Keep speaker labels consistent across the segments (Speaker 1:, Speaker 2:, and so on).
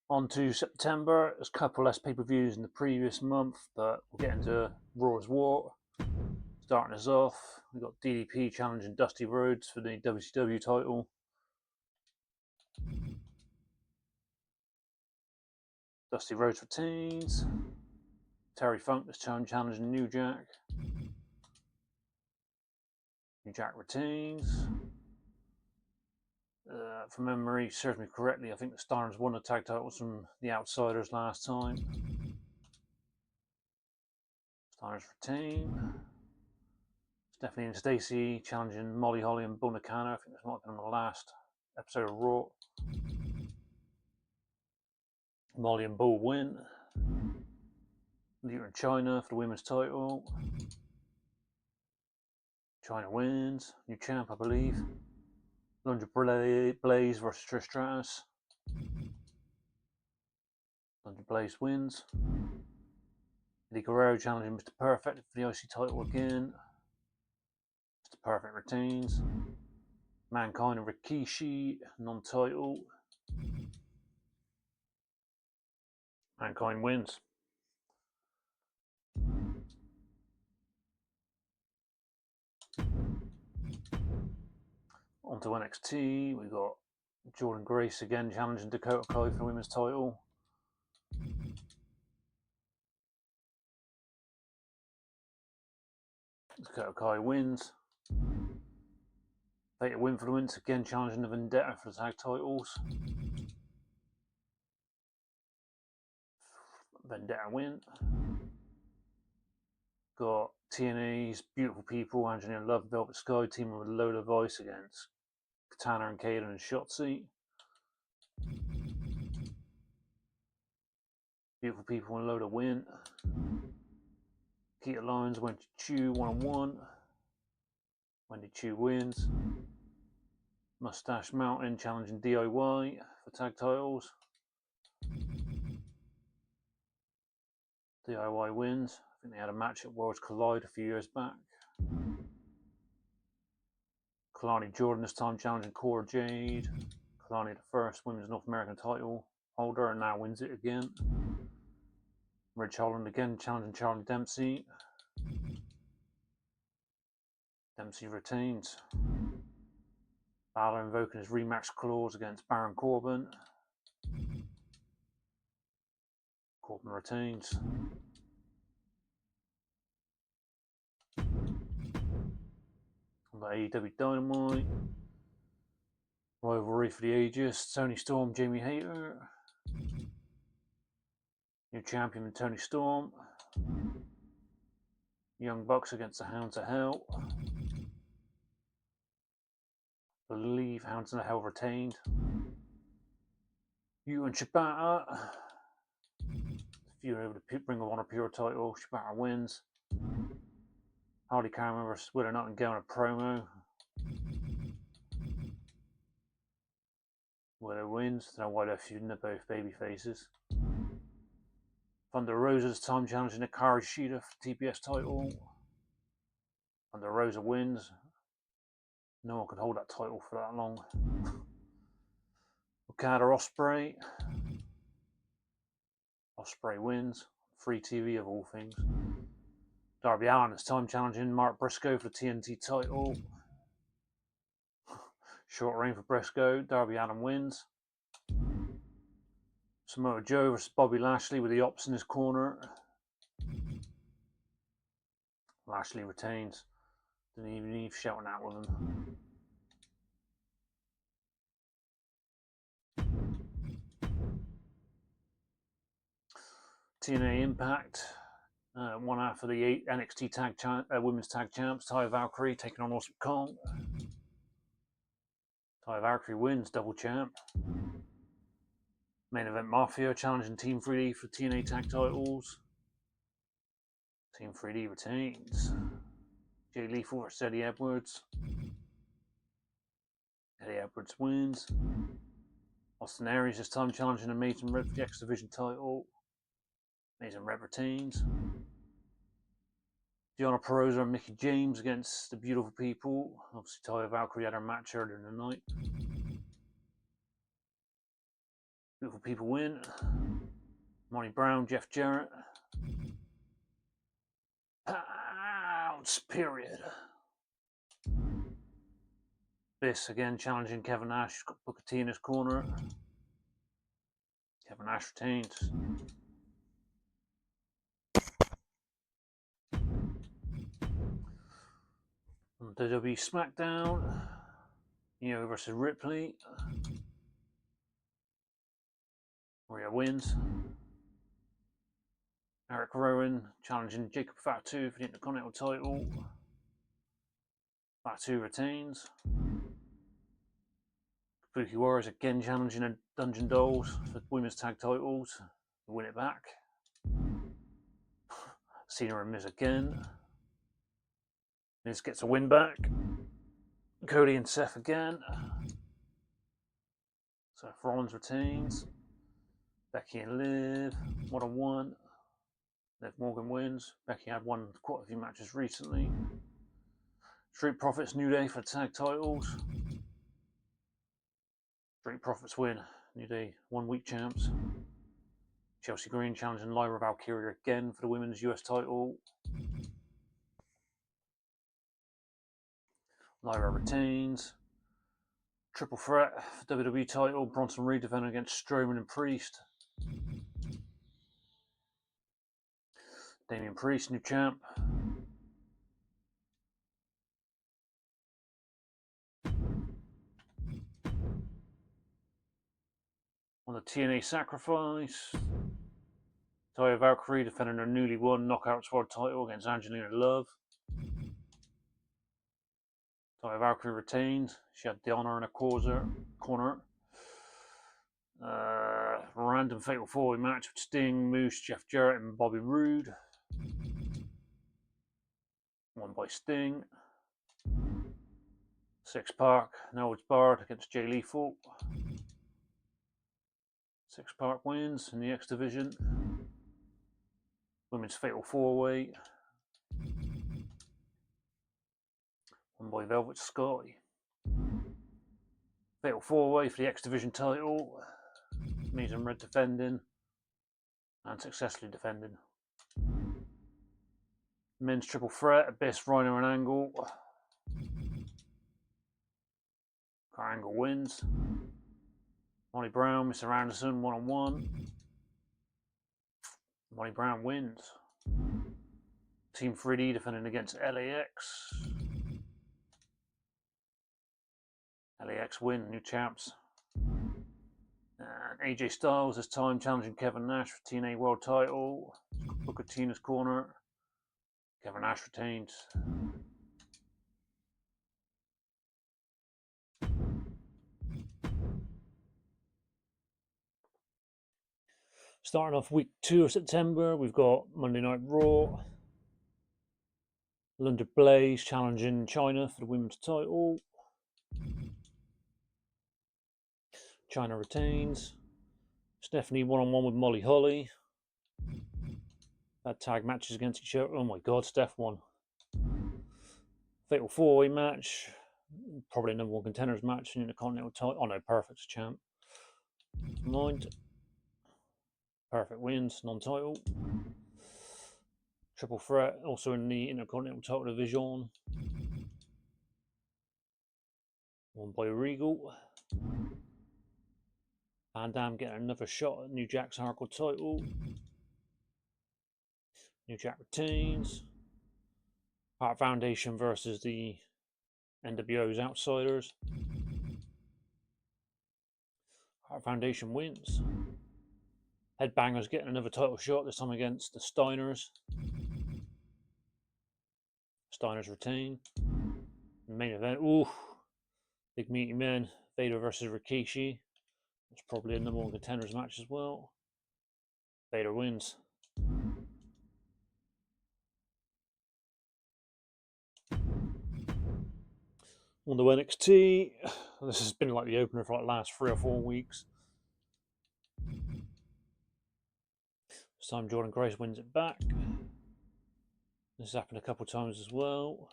Speaker 1: On to September. There's a couple less pay-per-views in the previous month, but we'll get into Raw's War. Starting us off, we've got DDP challenging Dusty Rhodes for the WCW title. Dusty Rhodes retains. Terry Funk is challenging New Jack. New Jack retains. If memory serves me correctly, I think the Stars won the tag titles from the Outsiders last time. Stars retain. Stephanie and Stacy challenging Molly Holly and Bull Nakano. I think this might have been on the last episode of Raw. Molly and Bull win. Lita and China for the women's title. China wins. New champ, I believe. Lundra Blaze versus Trish Stratus. Lundra Blaze wins. Eddie Guerrero challenging Mr. Perfect for the IC title again. Mr. Perfect retains. Mankind and Rikishi, non-title. Mankind wins. On to NXT, we got Jordan Grace again challenging Dakota Kai for the women's title. Dakota Kai wins. Beta win for the wins again, challenging the Vendetta for the tag titles. Vendetta win. Got TNA's Beautiful People, Angelina Love, Velvet Sky teaming with Lola Vice against Katana and Kaden and Shotzi. Beautiful People and Lola win. Keita Lyons went to Chu 1-on-1. Wendy Chu wins. Mustache Mountain challenging DIY for tag titles. DIY wins. I think they had a match at Worlds Collide a few years back. Kalani Jordan this time challenging Cora Jade. Kalani the first women's North American title holder and now wins it again. Ridge Holland again challenging Charlie Dempsey. Dempsey retains. Balor invoking his rematch clause against Baron Corbin. Corbin retains. On the AEW Dynamite. Rivalry for the ages. Tony Storm, Jamie Hayter. New champion Tony Storm. Young Bucks against the Hounds of Hell. I believe Hounds of Hell retained. You and Shibata. If you're able to bring on a pure title, Shibata wins. Hardy Cameron versus Willer Nightingale in a promo. Willer wins. Don't know why they're feuding, they're both baby faces. Thunder Rosa this time challenging Hikaru Shida for the TBS title. Thunder Rosa wins. No one can hold that title for that long. Okada Ospreay. Ospreay wins. Free TV of all things. Darby Allin this time challenging Mark Briscoe for the TNT title. Short reign for Briscoe. Darby Allin wins. Samoa Joe versus Bobby Lashley with the Ops in his corner. Lashley retains. Didn't even need shouting out with him. TNA Impact. One half of the NXT Women's Tag Champs, Ty Valkyrie taking on Awesome Kong. Ty Valkyrie wins, double champ. Main Event Mafia challenging Team 3D for TNA Tag Titles. Team 3D retains. Jay Lethal versus Eddie Edwards. Eddie Edwards wins. Austin Aries this time challenging Amazing Red for the X Division title. Amazing Red retains. Deonna Purrazzo and Mickie James against the Beautiful People. Obviously, Ty Valkyrie had her match earlier in the night. Beautiful People win. Monty Brown, Jeff Jarrett. Pounds, period. This again challenging Kevin Nash. He's got Booker T in his corner. Kevin Nash retains. On WWE SmackDown, Io versus Ripley. Rhea wins. Eric Rowan challenging Jacob Fatu for the Intercontinental title. Fatu retains. Kabuki Warriors again challenging Dungeon Dolls for women's tag titles. They win it back. Cena and Miz again. Miz gets a win back. Cody and Seth again. Seth Rollins retains. Becky and Liv, 1-on-1. Liv Morgan wins. Becky had won quite a few matches recently. Street Profits, New Day for tag titles. Street Profits win. New Day 1 week champs. Chelsea Green challenging Lyra Valkyria again for the women's US title. Lyra retains. Triple threat for WWE title. Bronson Reed defending against Strowman and Priest. Damian Priest, new champ. On the TNA Sacrifice, Taya Valkyrie defending her newly won Knockout Squad title against Angelina Love. Taya Valkyrie retained. She had the honor in her corner. Random Fatal 4-Way match with Sting, Moose, Jeff Jarrett, and Bobby Roode. Won by Sting. Six Park, Noah Bard against Jay Lethal. Six Park wins in the X Division. Women's Fatal 4-Way. Won by Velvet Sky. Fatal 4-Way for the X Division title. Miz and Red defending. And successfully defending. Men's Triple Threat, Abyss, Rhino and Angle. Angle wins. Monty Brown, Mr. Anderson, 1-on-1. Monty Brown wins. Team 3D defending against LAX. LAX win, new champs. And AJ Styles this time challenging Kevin Nash for TNA World title. Booker T in his corner. Kevin Nash retains. Starting off week 2 of September, we've got Monday Night Raw. Linda Blaze challenging China for the women's title. China retains. Stephanie 1-on-1 with Molly Holly. Had tag matches against each other. Oh my god, Steph won. Fatal 4-Way match. Probably number 1 contenders match in the Continental title. Oh no, Perfect's champ. Mind. Perfect wins, non-title. Triple threat, also in the Intercontinental title division. Won by Regal. Van Dam getting another shot at New Jack's hardcore title. New Jack retains. Heart Foundation versus the NWO's Outsiders. Heart Foundation wins. Headbangers getting another title shot, this time against the Steiners. Steiners retain. Main event, ooh, big meaty men. Vader versus Rikishi. It's probably a number 1 contenders match as well. Vader wins. On the NXT, this has been like the opener for like the last 3 or 4 weeks. This time Jordan Grace wins it back. This has happened a couple of times as well.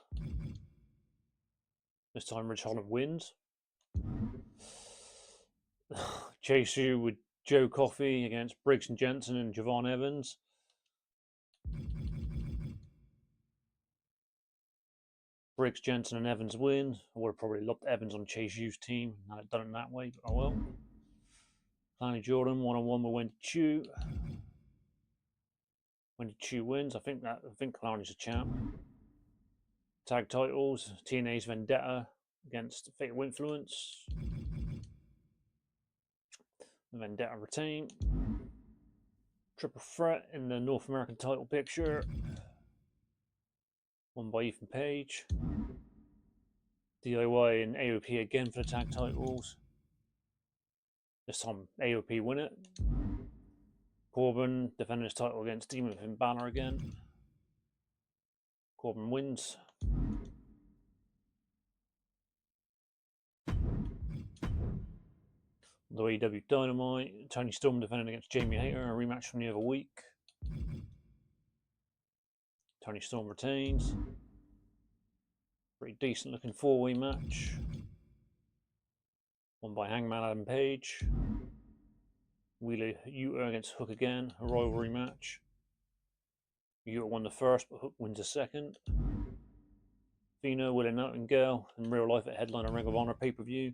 Speaker 1: This time Rich Holland wins. Chase U with Joe Coffey against Briggs and Jensen and Javon Evans. Briggs, Jensen, and Evans win. I would have probably loved Evans on Chase U's team. I'd done it that way, but I will. Clanny Jordan, one-on-one with Wendy Chu. Wendy Chu wins. I think Clanny's a champ. Tag titles: TNA's Vendetta against Fatal Influence. Vendetta retain. Triple threat in the North American title picture. Won by Ethan Page. DIY and AOP again for the tag titles. This time AOP win it. Corbin defending his title against Demon Finn Balor again. Corbin wins. The AEW Dynamite. Tony Storm defending against Jamie Hayter, a rematch from the other week. Tony Storm retains. Pretty decent looking four-way match. Won by Hangman Adam Page. Wheeler Yuta against Hook again, a rivalry match. Yuta won the first, but Hook wins the second. Fino, Willow Nightingale in real life at headliner Ring of Honor pay-per-view.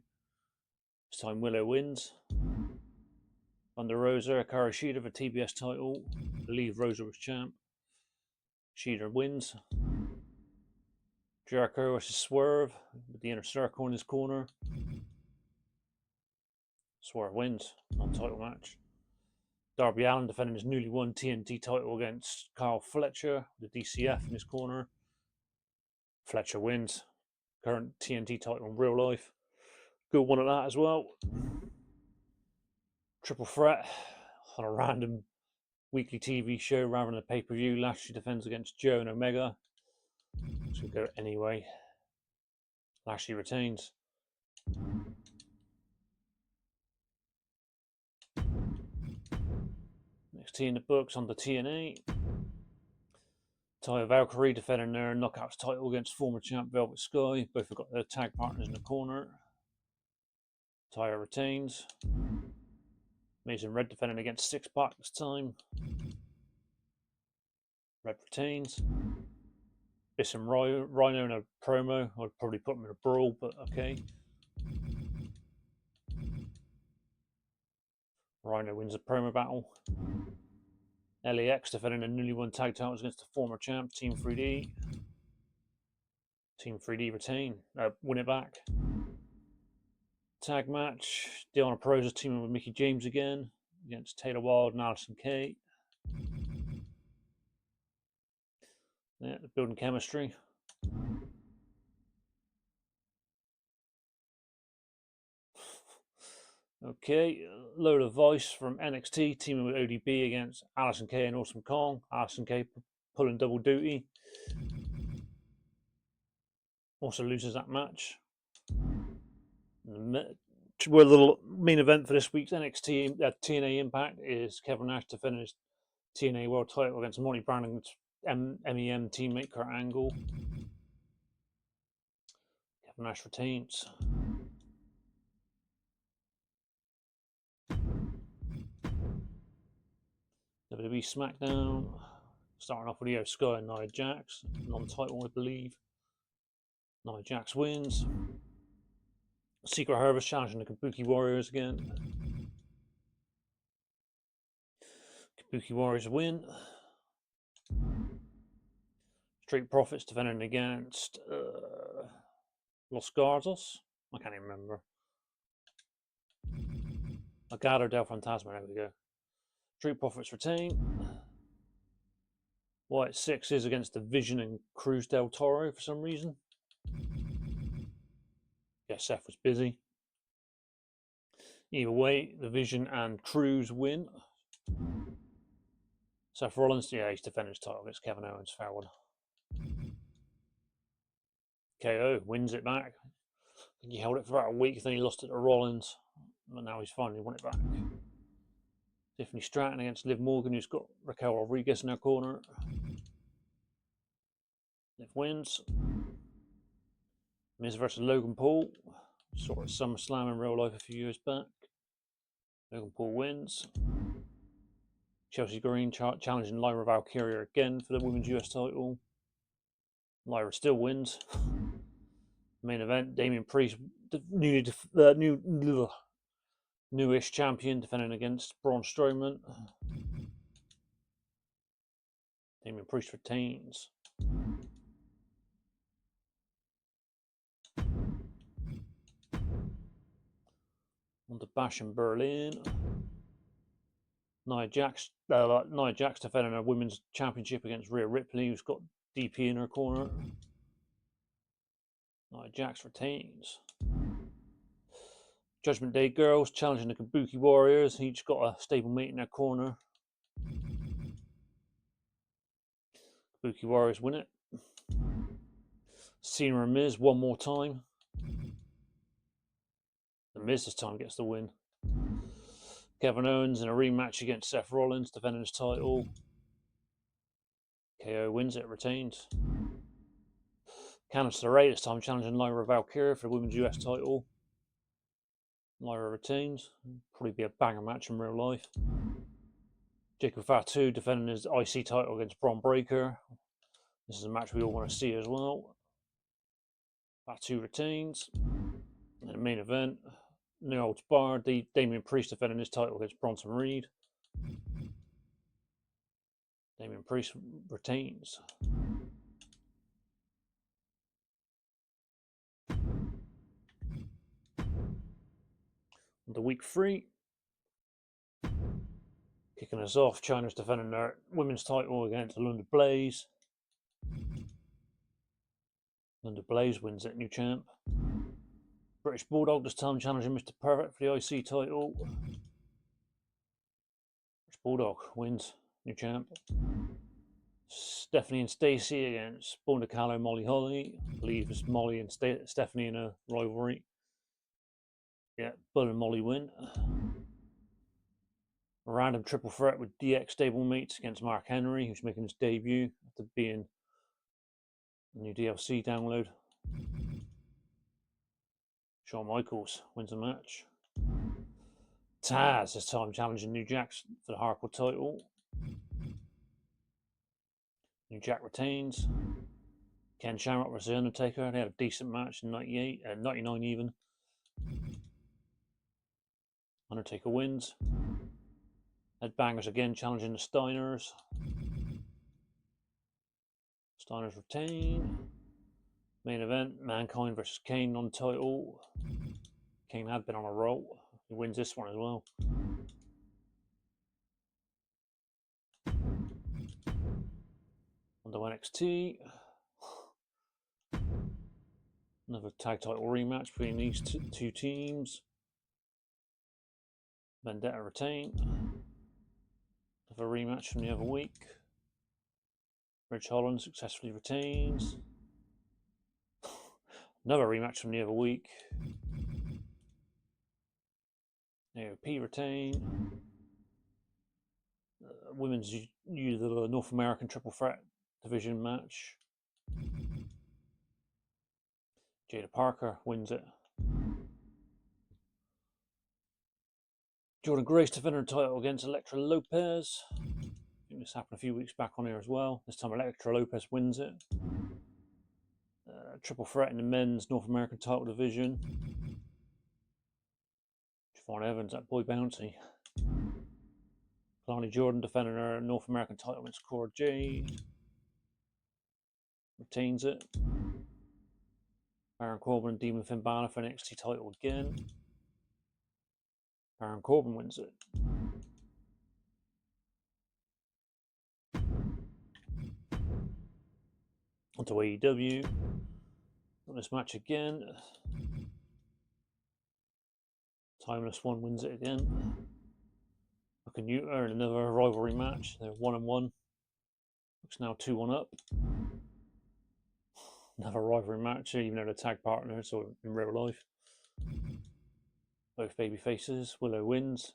Speaker 1: This time Willow wins. Thunder Rosa, Hikaru Shida for TBS title. I believe Rosa was champ. Shida wins. Jericho versus Swerve with the Inner Circle in his corner. Swerve wins. Non-title match. Darby Allin defending his newly won TNT title against Kyle Fletcher with the DCF in his corner. Fletcher wins. Current TNT title in real life. Good one at that as well. Triple threat on a random weekly TV show rather than a pay-per-view. Lashley defends against Joe and Omega. So we'll go anyway. Lashley retains. NXT in the books on the TNA. Taya Valkyrie defending their Knockouts title against former champ Velvet Sky. Both have got their tag partners in the corner. Taya retains. Mason Red defending against Six Pack this time. Red retains. Biss and Rhino in a promo. I'd probably put them in a brawl, but okay. Rhino wins the promo battle. LAX defending a newly won tag titles against the former champ, Team 3D. Team 3D retain. Win it back. Tag match. Deonna Purrazzo teaming with Mickie James again against Taylor Wilde and Allysin Kay. Yeah, building chemistry. Okay, Load of Vice from NXT teaming with ODB against Allysin Kay and Awesome Kong. Allysin Kay pulling double duty. Also loses that match. Well, the main event for this week's NXT TNA Impact is Kevin Nash defending his TNA World Title against Monty Brown and MEM teammate Kurt Angle. Kevin Nash retains. WWE SmackDown, starting off with Io Sky and Nia Jax, non-title I believe. Nia Jax wins. Secret Harvest challenging the Kabuki Warriors again. Kabuki Warriors win. Street Profits defending against Los Garzos. I can't even remember. Legado del Fantasma, there we go. Street Profits retain. White Sixes against the Vision and Cruz del Toro for some reason. Yeah, Seth was busy. Either way, the Vision and Cruz win. Seth Rollins, yeah, he's defending his title against Kevin Owens. Fair one. KO wins it back. I think he held it for about a week, then he lost it to Rollins. But now he's finally won it back. Tiffany Stratton against Liv Morgan, who's got Raquel Rodriguez in her corner. Liv wins. Miz versus Logan Paul. Sort of SummerSlam in real life a few years back. Logan Paul wins. Chelsea Green challenging Lyra Valkyria again for the Women's US title. Lyra still wins. Main event, Damian Priest, the newish champion, defending against Braun Strowman. Damian Priest retains. On to Bash in Berlin. Nia Jax defending her women's championship against Rhea Ripley, who's got DP in her corner. Nia Jax retains. Judgment Day girls challenging the Kabuki Warriors, each got a stablemate in their corner. Kabuki Warriors win it. Cena and Miz one more time. The Miz this time gets the win. Kevin Owens in a rematch against Seth Rollins, defending his title. KO wins it, retains. Candice LeRae this time challenging Lyra Valkyria for the Women's US title. Lyra retains. Probably be a banger match in real life. Jacob Fatu defending his IC title against Bron Breakker. This is a match we all want to see as well. Fatu retains. In the main event, no holds barred, Damian Priest defending his title against Bronson Reed. Damian Priest retains. On to week 3. Kicking us off, Chyna's defending their women's title against Lunda Blaze. Lunda Blaze wins it, new champ. British Bulldog this time challenging Mr. Perfect for the IC title. British Bulldog wins, new champ. Stephanie and Stacey against Bonda Callow, Molly Holly. I believe it's Molly and Stephanie in a rivalry. Yeah, Bull and Molly win. A random triple threat with DX stablemates against Mark Henry, who's making his debut after being a new DLC download. Shawn Michaels wins the match. Taz this time challenging New Jack for the hardcore title. New Jack retains. Ken Shamrock versus The Undertaker. They had a decent match in 99 even. Undertaker wins. Headbangers again challenging the Steiners. Steiners retain. Main event, Mankind versus Kane on title. Kane had been on a roll. He wins this one as well. On to NXT. Another tag title rematch between these two teams. Vendetta retain. Another rematch from the other week. Ridge Holland successfully retains. Another rematch from the other week. AOP retain. Women's the North American Triple Threat Division match. Jada Parker wins it. Jordan Grace defending her title against Elektra Lopez. I think this happened a few weeks back on here as well. This time Elektra Lopez wins it. Triple threat in the men's North American title division. Javon Evans, that boy bouncy. Kalani Jordan defending her North American title against Cora Jade. Retains it. Baron Corbin and Demon Finn Balor for NXT title again. Baron Corbin wins it. Onto AEW. Got this match again. Timeless One wins it again. Hook and Utah in another rivalry match. They're 1-1. Looks now 2-1 up. Another rivalry match, even though they're tag partners or in real life. Both baby faces. Willow wins.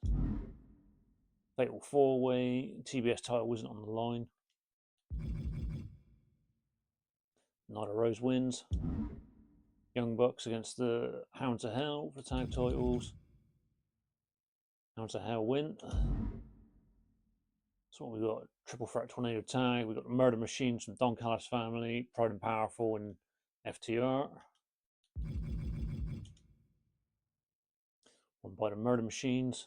Speaker 1: Fatal 4-way. TBS title wasn't on the line. Nyla Rose wins. Young Bucks against the Hounds of Hell for tag titles. Hounds of Hell win. So what we got? Triple Threat Tornado Tag. We got the Murder Machines from Don Callis family, Pride and Powerful, and FTR. Won by the Murder Machines.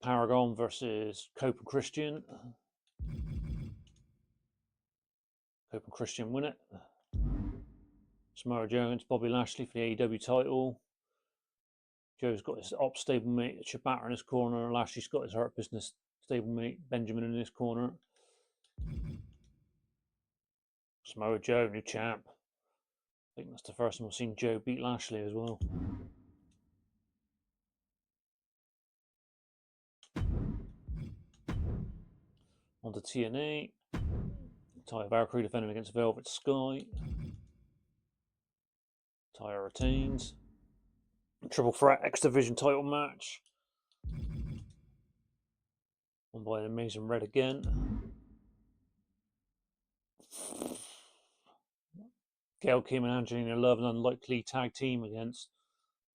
Speaker 1: Paragon versus Cope and Christian. Cope and Christian win it. Samoa Joe against Bobby Lashley for the AEW title. Joe's got his ops stablemate Chibata in his corner. Lashley's got his Hurt Business stablemate Benjamin in his corner. Samoa Joe, new champ. I think that's the first time I've seen Joe beat Lashley as well. On to TNA. Taya Valkyrie defending against Velvet Sky. Taya retains. Triple Threat X Division title match. Won by the Amazing Red again. Gail Kim and Angelina Love, an unlikely tag team against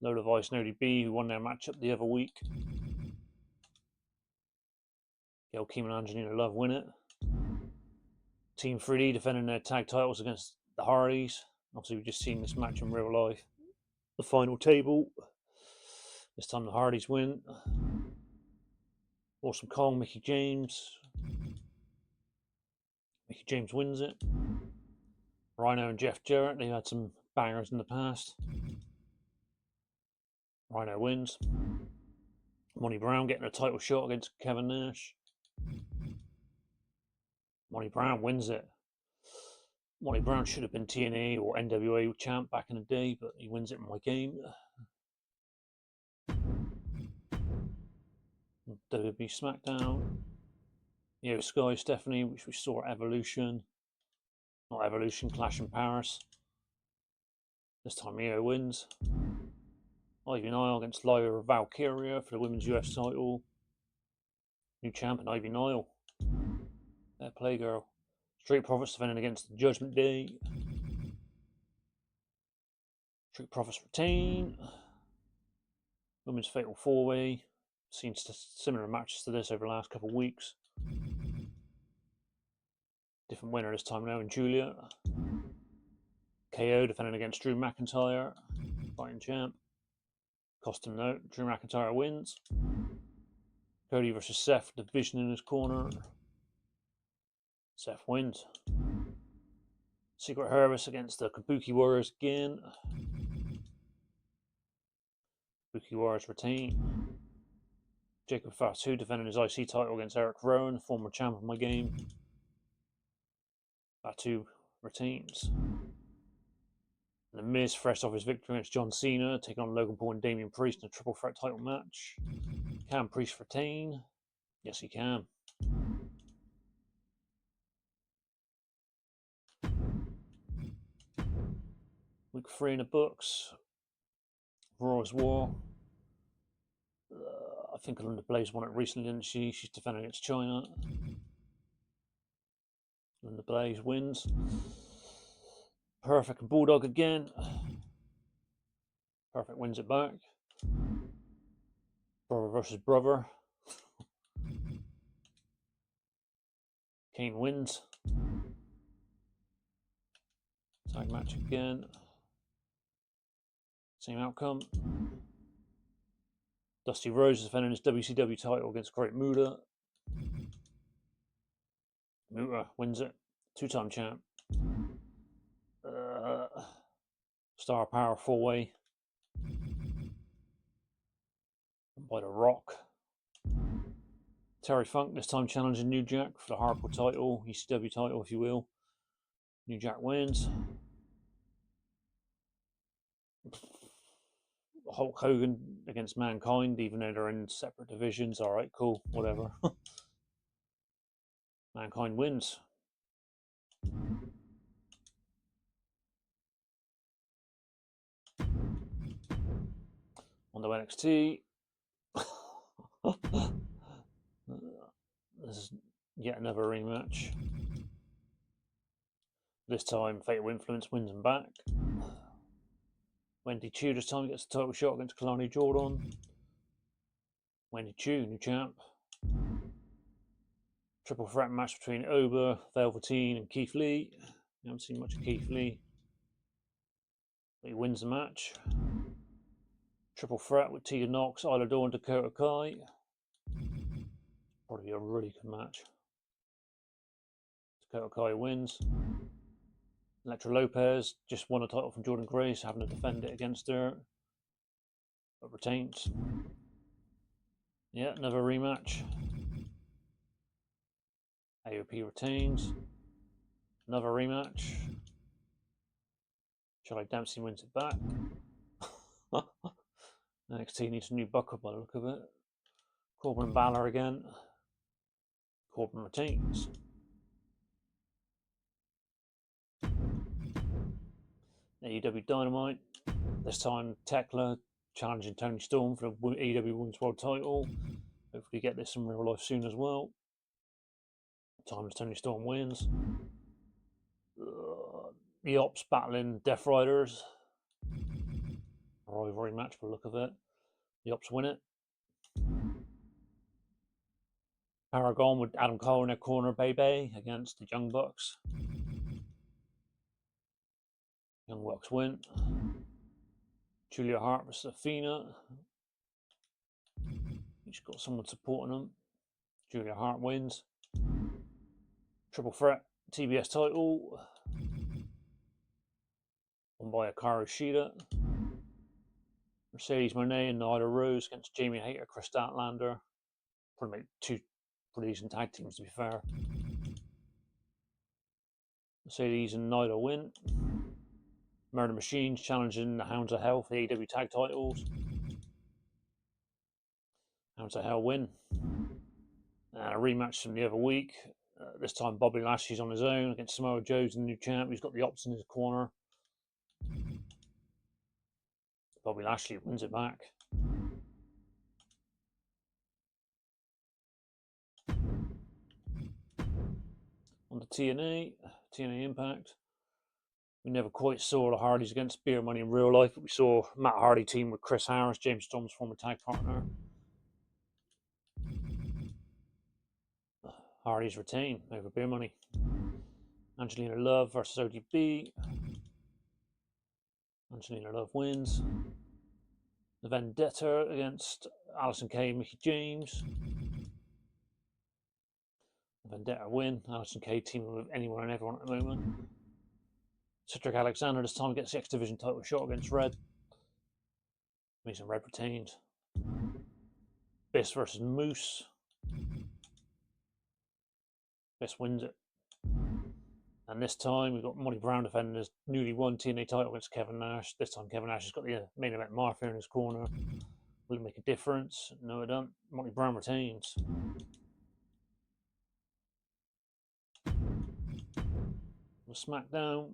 Speaker 1: Lola Vice and ODB, who won their matchup the other week. Gail Kim and Angelina Love win it. Team 3D defending their tag titles against the Hardys. Obviously, we've just seen this match in real life. The final table. This time the Hardys win. Awesome Kong, Mickey James. Mickey James wins it. Rhino and Jeff Jarrett, they had some bangers in the past. Rhino wins. Monty Brown getting a title shot against Kevin Nash. Monty Brown wins it. Monty Brown should have been TNA or NWA champ back in the day, but he wins it in my game. WWE SmackDown. Io Sky Stephanie, which we saw at Evolution. Not Evolution, Clash in Paris. This time Io wins. Ivy Nile against Lyra Valkyria for the Women's US title. New champion Ivy Nile. Fair play, girl. Street Profits defending against the Judgment Day. Street Profits retain. Women's Fatal 4-Way. Seen similar matches to this over the last couple of weeks. Different winner this time now in Julia. KO defending against Drew McIntyre. Fighting champ. Cost him note. Drew McIntyre wins. Cody versus Seth. Division in his corner. Seth wins. Secret Service against the Kabuki Warriors again. Kabuki Warriors retain. Jacob Fatu defending his IC title against Eric Rowan, former champ of my game. Fatu retains. And The Miz, fresh off his victory against John Cena, taking on Logan Paul and Damian Priest in a triple threat title match. Can Priest retain? Yes, he can. Week 3 in the books. Raw's War. I think Linda Blaze won it recently, didn't she? She's defending against China. Linda Blaze wins. Perfect and Bulldog again. Perfect wins it back. Brother versus brother. Kane wins. Tag match again. Same outcome. Dusty Rhodes is defending his WCW title against Great Muta. Muta wins it. Two-time champ. Star Power 4-Way. By The Rock. Terry Funk this time challenging New Jack for the hardcore title, ECW title if you will. New Jack wins. Hulk Hogan against Mankind, even though they're in separate divisions. Alright, cool, whatever. Mankind wins. On to NXT. This is yet another rematch. This time, Fatal Influence wins them back. Wendy Chu this time gets the title shot against Kalani Jordan. Wendy Chu, new champ. Triple threat match between Oba, Velveteen, and Keith Lee. You haven't seen much of Keith Lee. He wins the match. Triple threat with Tegan Knox, Isla Dawn, and Dakota Kai. Probably a really good match. Dakota Kai wins. Elektra Lopez just won a title from Jordan Grace, having to defend it against her, but retains. Yeah, another rematch. AOP retains. Another rematch. Charlie Dempsey wins it back. NXT needs a new buckle by the look of it. Corbin and Balor again. Corbin retains. AEW Dynamite. This time Tekla challenging Tony Storm for the AEW Women's World title. Hopefully get this in real life soon as well. Times Tony Storm wins. The Ops battling Death Riders. A rivalry match for the look of it. The Ops win it. Paragon with Adam Cole in their corner, baby, against the Young Bucks. Young Bucks win. Julia Hart versus Athena. Each got someone supporting them. Julia Hart wins. Triple threat TBS title. Won by Hikaru Shida. Mercedes Moné and Nyla Rose against Jamie Hayter, Chris Statlander. Probably make two pretty decent tag teams, to be fair. Mercedes and Nyla win. Murder Machines challenging the Hounds of Hell for the AEW tag titles. Hounds of Hell win. And a rematch from the other week. This time Bobby Lashley's on his own against Samoa Joe's the new champ. He's got the Ops in his corner. Bobby Lashley wins it back. On to TNA Impact. We never quite saw the Hardys against Beer Money in real life, but we saw Matt Hardy team with Chris Harris, James Storm's former tag partner. Hardys retain over Beer Money. Angelina Love versus ODB. Angelina Love wins. The Vendetta against Alison Kay and Mickey James. The Vendetta win. Alison Kay teaming with anyone and everyone at the moment. Cedric Alexander this time gets the X Division title shot against Red. Mason Red retained. Biss versus Moose. Biss wins it. And this time we've got Monty Brown defending his newly won TNA title against Kevin Nash. This time Kevin Nash has got the main event Martha in his corner. Will it make a difference? No, it don't. Monty Brown retains. SmackDown.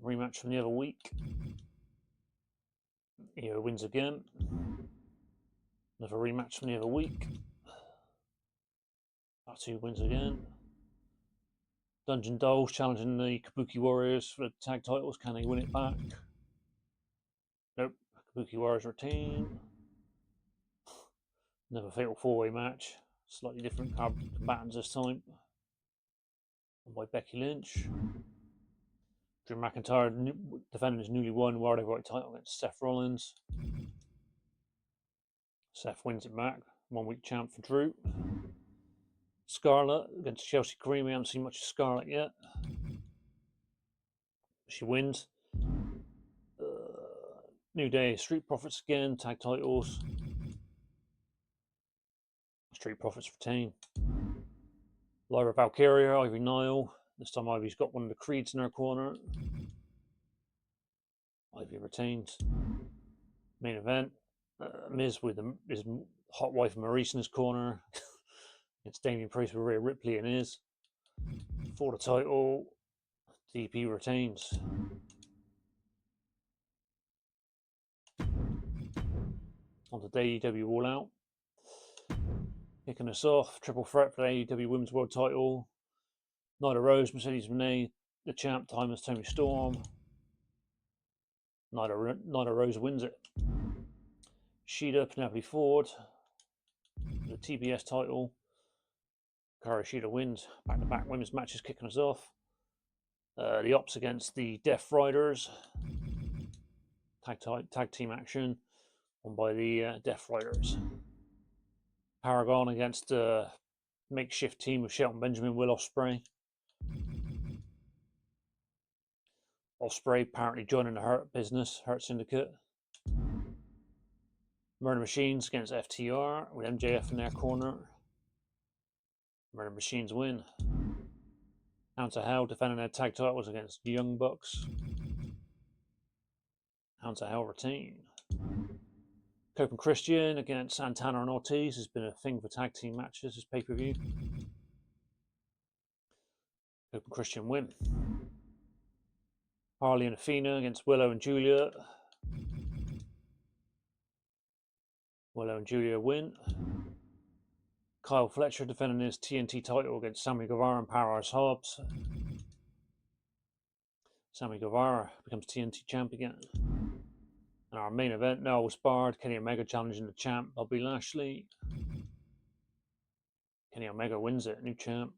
Speaker 1: Rematch from the other week. Io wins again. Another rematch from the other week. Fatu wins again. Dungeon Dolls challenging the Kabuki Warriors for the tag titles. Can they win it back? Nope. Kabuki Warriors retain. Another fatal four-way match. Slightly different combatants this time. By Becky Lynch. Drew McIntyre defending his newly won World Heavyweight title against Seth Rollins. Seth wins it back. 1 week champ for Drew. Scarlett against Chelsea Green. We haven't seen much of Scarlett yet. She wins. New Day, Street Profits again, tag titles. Street Profits retain. Lyra Valkyria, Ivy Nile. This time Ivy's got one of the Creeds in her corner. Ivy retains. Main event. Miz with his hot wife Maurice in his corner. It's Damian Priest with Rhea Ripley in his. For the title, DP retains. On to AEW All Out. Kicking us off, triple threat for the AEW Women's World title. Nyla Rose, Mercedes Moné, the champ, time as Toni Storm. Nyla Rose wins it. Shida, Penelope Ford, the TBS title. Hikaru Shida wins. Back-to-back women's matches kicking us off. The Ops against the Death Riders. Tag team action won by the Death Riders. Paragon against the makeshift team of Shelton Benjamin, Will Ospreay. Ospreay apparently joining the Hurt Syndicate. Murder Machines against FTR with MJF in their corner. Murder Machines win. Hounds of Hell defending their tag titles against the Young Bucks. Hounds of Hell retain. Cope and Christian against Santana and Ortiz has been a thing for tag team matches this pay-per-view. Cope and Christian win. Harley and Athena against Willow and Julia. Willow and Julia win. Kyle Fletcher defending his TNT title against Sammy Guevara and Powerhouse Hobbs. Sammy Guevara becomes TNT champ again. And our main event now was barred. Kenny Omega challenging the champ, Bobby Lashley. Kenny Omega wins it, new champ.